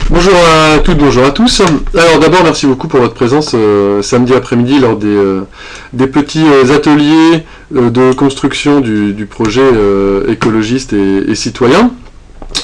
Bonjour à toutes, bonjour à tous. Alors d'abord, merci beaucoup pour votre présence samedi après-midi lors des petits ateliers de construction du projet écologiste et citoyen.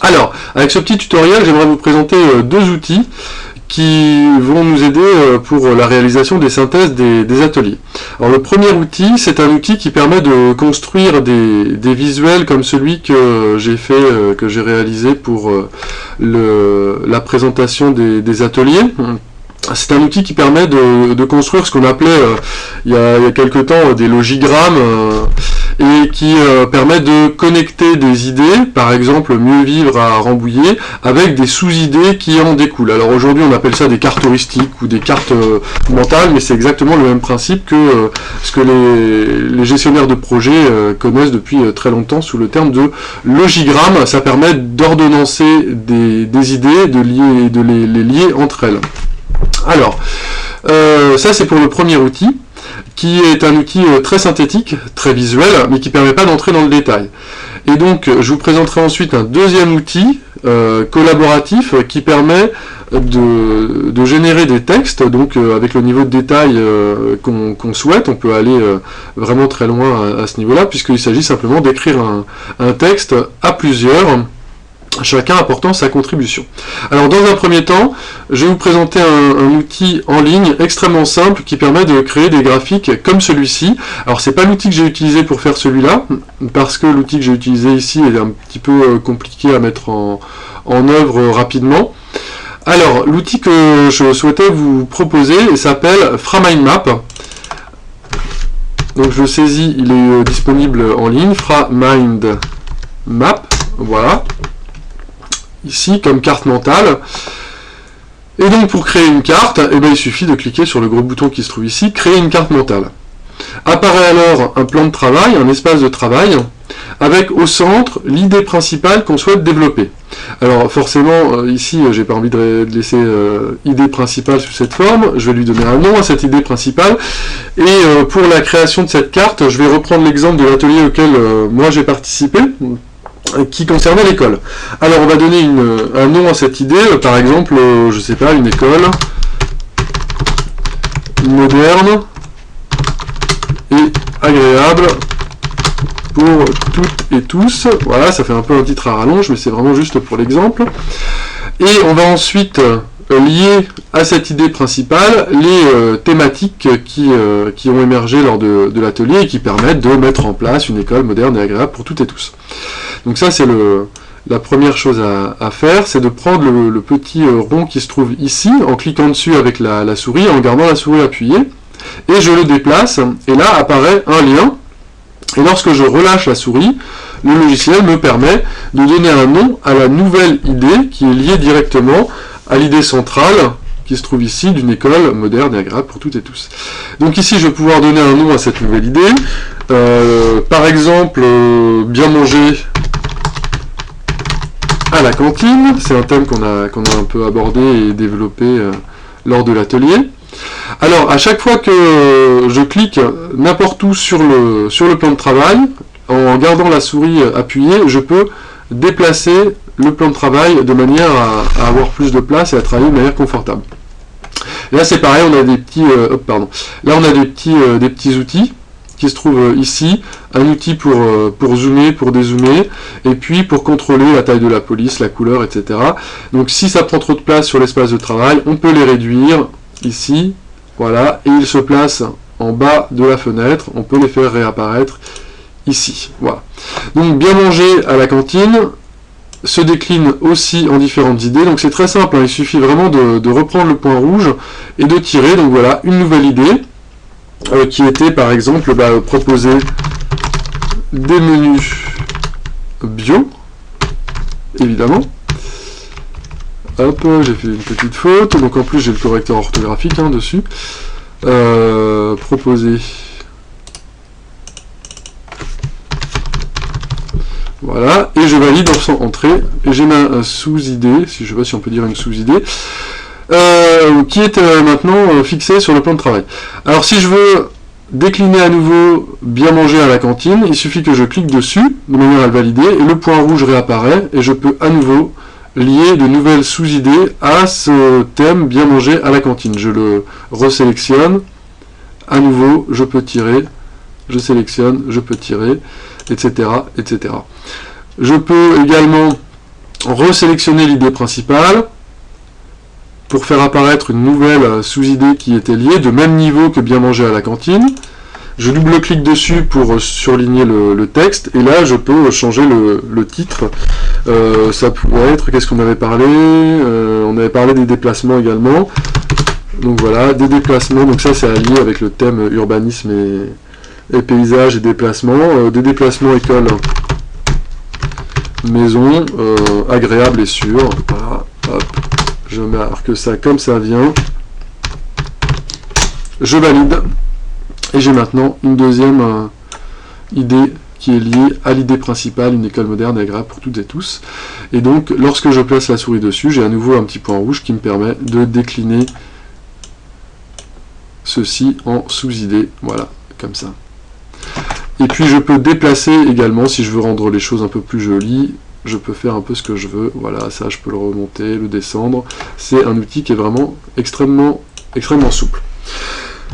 Alors, avec ce petit tutoriel, j'aimerais vous présenter deux outils qui vont nous aider pour la réalisation des synthèses des ateliers. Alors le premier outil, c'est un outil qui permet de construire des visuels comme celui que j'ai réalisé pour la présentation des ateliers. C'est un outil qui permet de construire ce qu'on appelait il y a quelque temps des logigrammes et qui permet de connecter des idées, par exemple mieux vivre à Rambouillet, avec des sous-idées qui en découlent. Alors aujourd'hui on appelle ça des cartes heuristiques ou des cartes mentales, mais c'est exactement le même principe que ce que les gestionnaires de projets connaissent depuis très longtemps sous le terme de logigramme. Ça permet d'ordonnancer des idées, de les lier entre elles. Alors, ça c'est pour le premier outil, qui est un outil très synthétique, très visuel, mais qui ne permet pas d'entrer dans le détail. Et donc, je vous présenterai ensuite un deuxième outil collaboratif qui permet de générer des textes, donc avec le niveau de détail qu'on souhaite. On peut aller vraiment très loin à ce niveau-là, puisqu'il s'agit simplement d'écrire un texte à plusieurs, chacun apportant sa contribution. Alors dans un premier temps, je vais vous présenter un outil en ligne extrêmement simple qui permet de créer des graphiques comme celui-ci. Alors c'est pas l'outil que j'ai utilisé pour faire celui-là, parce que l'outil que j'ai utilisé ici est un petit peu compliqué à mettre en œuvre rapidement. Alors l'outil que je souhaitais vous proposer s'appelle FraMindMap. Donc je le saisis, il est disponible en ligne, FraMindMap, voilà. Ici comme carte mentale. Et donc pour créer une carte, il suffit de cliquer sur le gros bouton qui se trouve ici, créer une carte mentale. Apparaît alors un plan de travail, un espace de travail, avec au centre l'idée principale qu'on souhaite développer. Alors forcément, ici j'ai pas envie de laisser idée principale sous cette forme, je vais lui donner un nom à cette idée principale, et pour la création de cette carte, je vais reprendre l'exemple de l'atelier auquel moi j'ai participé, qui concernait l'école. Alors on va donner un nom à cette idée, par exemple, je sais pas, une école moderne et agréable pour toutes et tous. Voilà, ça fait un peu un titre à rallonge, mais c'est vraiment juste pour l'exemple. Et on va ensuite lier à cette idée principale les thématiques qui ont émergé lors de l'atelier et qui permettent de mettre en place une école moderne et agréable pour toutes et tous. Donc ça c'est la première chose à faire, c'est de prendre le petit rond qui se trouve ici, en cliquant dessus avec la souris, en gardant la souris appuyée, et je le déplace, et là apparaît un lien, et lorsque je relâche la souris, le logiciel me permet de donner un nom à la nouvelle idée qui est liée directement à l'idée centrale qui se trouve ici d'une école moderne et agréable pour toutes et tous. Donc ici je vais pouvoir donner un nom à cette nouvelle idée, par exemple bien manger à la cantine, c'est un thème qu'on a un peu abordé et développé lors de l'atelier. Alors à chaque fois que je clique n'importe où sur le plan de travail, en gardant la souris appuyée, je peux déplacer le plan de travail de manière à avoir plus de place et à travailler de manière confortable. Et là c'est pareil, on a des petits là on a des petits outils qui se trouvent ici, un outil pour zoomer, pour dézoomer, et puis pour contrôler la taille de la police, la couleur, etc. Donc si ça prend trop de place sur l'espace de travail, on peut les réduire ici, voilà, et ils se placent en bas de la fenêtre, on peut les faire réapparaître ici, voilà. Donc bien manger à la cantine se décline aussi en différentes idées, donc c'est très simple, hein, il suffit vraiment de reprendre le point rouge et de tirer, donc voilà, une nouvelle idée, qui était par exemple proposer des menus bio, évidemment. Hop, j'ai fait une petite faute, donc en plus j'ai le correcteur orthographique dessus. Proposer. Voilà, et je valide en entrée, et j'ai ma sous-idée, je ne sais pas si on peut dire une sous-idée, qui est maintenant fixée sur le plan de travail. Alors si je veux décliner à nouveau bien manger à la cantine, il suffit que je clique dessus, de manière à le valider, et le point rouge réapparaît, et je peux à nouveau lier de nouvelles sous-idées à ce thème bien manger à la cantine. Je le resélectionne, à nouveau, je peux tirer, je sélectionne, je peux tirer, etc., etc. Je peux également resélectionner l'idée principale pour faire apparaître une nouvelle sous-idée qui était liée, de même niveau que bien manger à la cantine. Je double-clique dessus pour surligner le texte, et là je peux changer le titre. Ça pourrait être, qu'est-ce qu'on avait parlé, on avait parlé des déplacements également. Donc voilà, des déplacements, donc ça c'est allié avec le thème urbanisme et paysage et déplacements. Des déplacements école, maison, agréable et sûr. Voilà, hop, je marque ça comme ça vient. Je valide. Et j'ai maintenant une deuxième idée qui est liée à l'idée principale, une école moderne et agréable pour toutes et tous. Et donc, lorsque je place la souris dessus, j'ai à nouveau un petit point rouge qui me permet de décliner ceci en sous-idée. Voilà, comme ça. Et puis, je peux déplacer également, si je veux rendre les choses un peu plus jolies, je peux faire un peu ce que je veux. Voilà, ça, je peux le remonter, le descendre. C'est un outil qui est vraiment extrêmement souple.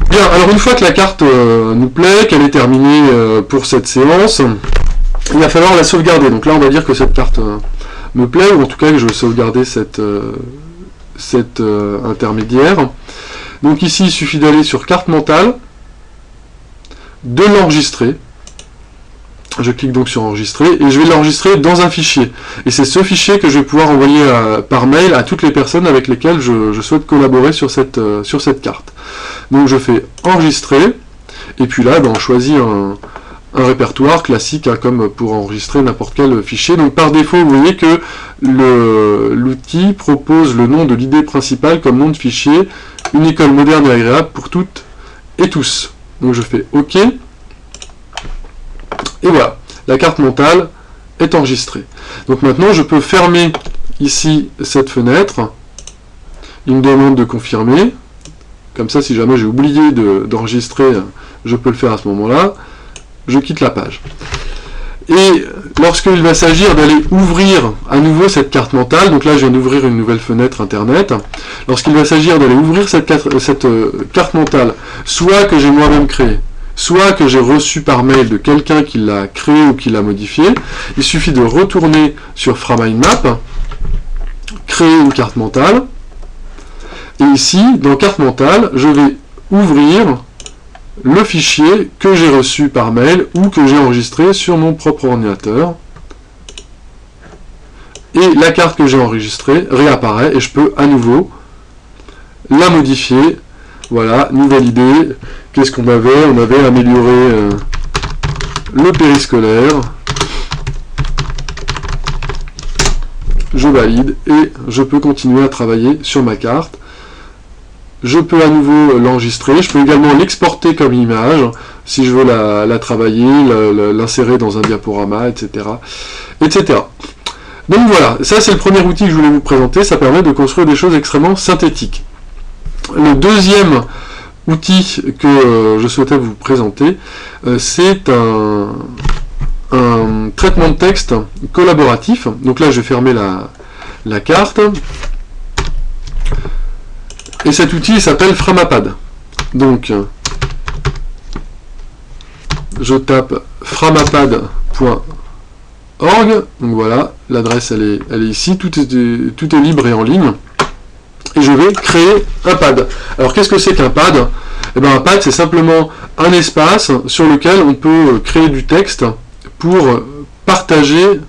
Bien, alors une fois que la carte nous plaît, qu'elle est terminée pour cette séance, il va falloir la sauvegarder. Donc là, on va dire que cette carte me plaît, ou en tout cas que je veux sauvegarder cet intermédiaire. Donc ici, il suffit d'aller sur carte mentale, de l'enregistrer. Je clique donc sur enregistrer, et je vais l'enregistrer dans un fichier. Et c'est ce fichier que je vais pouvoir envoyer par mail à toutes les personnes avec lesquelles je souhaite collaborer sur cette carte. Donc je fais enregistrer, et puis là on choisit un répertoire classique, hein, comme pour enregistrer n'importe quel fichier. Donc par défaut, vous voyez que l'outil propose le nom de l'idée principale comme nom de fichier, une école moderne et agréable pour toutes et tous. Donc je fais OK, et voilà, la carte mentale est enregistrée. Donc maintenant je peux fermer ici cette fenêtre, il me demande de confirmer. Comme ça, si jamais j'ai oublié d'enregistrer, je peux le faire à ce moment-là. Je quitte la page. Et lorsqu'il va s'agir d'aller ouvrir à nouveau cette carte mentale, donc là je viens d'ouvrir une nouvelle fenêtre internet, lorsqu'il va s'agir d'aller ouvrir cette carte mentale, soit que j'ai moi-même créée, soit que j'ai reçu par mail de quelqu'un qui l'a créé ou qui l'a modifié, il suffit de retourner sur FraMindMap, créer une carte mentale, et ici, dans carte mentale, je vais ouvrir le fichier que j'ai reçu par mail ou que j'ai enregistré sur mon propre ordinateur. Et la carte que j'ai enregistrée réapparaît et je peux à nouveau la modifier. Voilà, nouvelle idée. Qu'est-ce qu'on avait? On avait amélioré le périscolaire. Je valide et je peux continuer à travailler sur ma carte. Je peux à nouveau l'enregistrer, je peux également l'exporter comme image, si je veux la travailler, l'insérer dans un diaporama, etc., etc. Donc voilà, ça c'est le premier outil que je voulais vous présenter, ça permet de construire des choses extrêmement synthétiques. Le deuxième outil que je souhaitais vous présenter, c'est un traitement de texte collaboratif. Donc là je vais fermer la carte. Et cet outil s'appelle Framapad. Donc, je tape framapad.org. Donc voilà, l'adresse elle est ici, tout est libre et en ligne. Et je vais créer un pad. Alors qu'est-ce que c'est qu'un pad? Eh bien un pad c'est simplement un espace sur lequel on peut créer du texte pour partager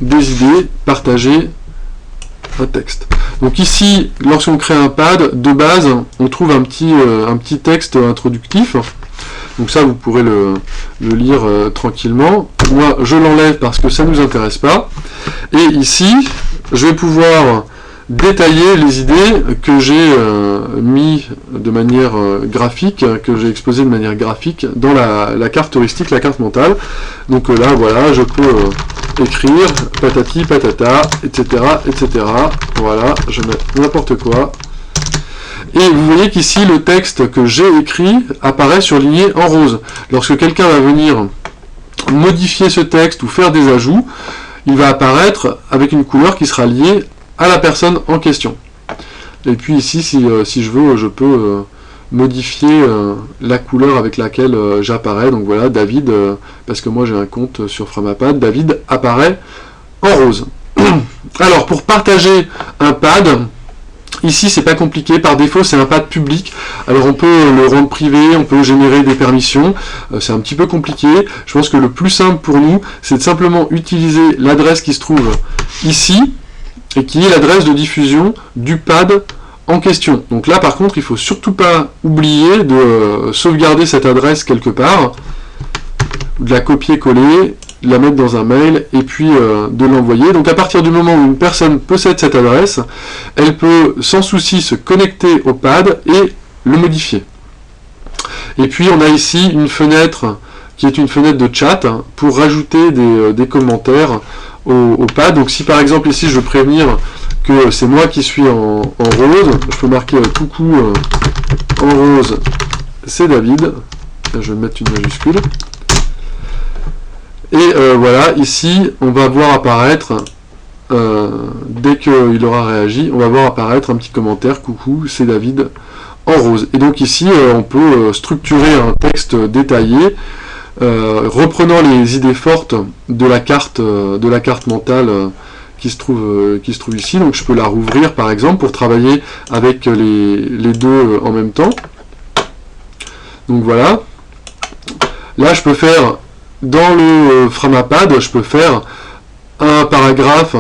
des idées, partager un texte. Donc ici, lorsqu'on crée un pad, de base, on trouve un petit texte introductif. Donc ça, vous pourrez le lire tranquillement. Moi, je l'enlève parce que ça ne nous intéresse pas. Et ici, je vais pouvoir détailler les idées que j'ai mis de manière graphique, que j'ai exposé de manière graphique dans la carte heuristique, la carte mentale. Donc là, voilà, je peux écrire patati patata, etc., etc. Voilà, je mets n'importe quoi. Et vous voyez qu'ici, le texte que j'ai écrit apparaît surligné en rose. Lorsque quelqu'un va venir modifier ce texte ou faire des ajouts, il va apparaître avec une couleur qui sera liée à la personne en question. Et puis ici, si je veux, je peux modifier la couleur avec laquelle j'apparais. Donc voilà, David, parce que moi j'ai un compte sur Framapad, David apparaît en rose. Alors, pour partager un pad, ici c'est pas compliqué, par défaut c'est un pad public, alors on peut le rendre privé, on peut générer des permissions, c'est un petit peu compliqué. Je pense que le plus simple pour nous, c'est de simplement utiliser l'adresse qui se trouve ici, et qui est l'adresse de diffusion du pad en question. Donc là par contre il faut surtout pas oublier de sauvegarder cette adresse quelque part, de la copier-coller, de la mettre dans un mail et puis de l'envoyer. Donc à partir du moment où une personne possède cette adresse, elle peut sans souci se connecter au pad et le modifier. Et puis on a ici une fenêtre qui est une fenêtre de chat pour rajouter des commentaires au pad. Donc si par exemple ici je veux prévenir que c'est moi qui suis en rose, je peux marquer coucou en rose, c'est David. Je vais mettre une majuscule. Et voilà, ici, on va voir apparaître, dès qu'il aura réagi, on va voir apparaître un petit commentaire, coucou, c'est David, en rose. Et donc ici, on peut structurer un texte détaillé, reprenant les idées fortes de la carte mentale qui se trouve ici. Donc je peux la rouvrir, par exemple, pour travailler avec les deux en même temps. Donc voilà. Là, je peux faire... Dans le Framapad, je peux faire un paragraphe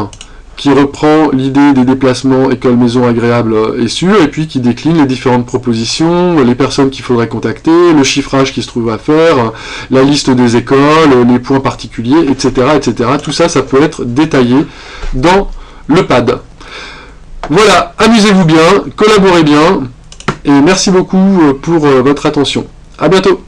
qui reprend l'idée des déplacements école-maison agréable et sûr, et puis qui décline les différentes propositions, les personnes qu'il faudrait contacter, le chiffrage qui se trouve à faire, la liste des écoles, les points particuliers, etc. etc. Tout ça, ça peut être détaillé dans le pad. Voilà, amusez-vous bien, collaborez bien, et merci beaucoup pour votre attention. À bientôt.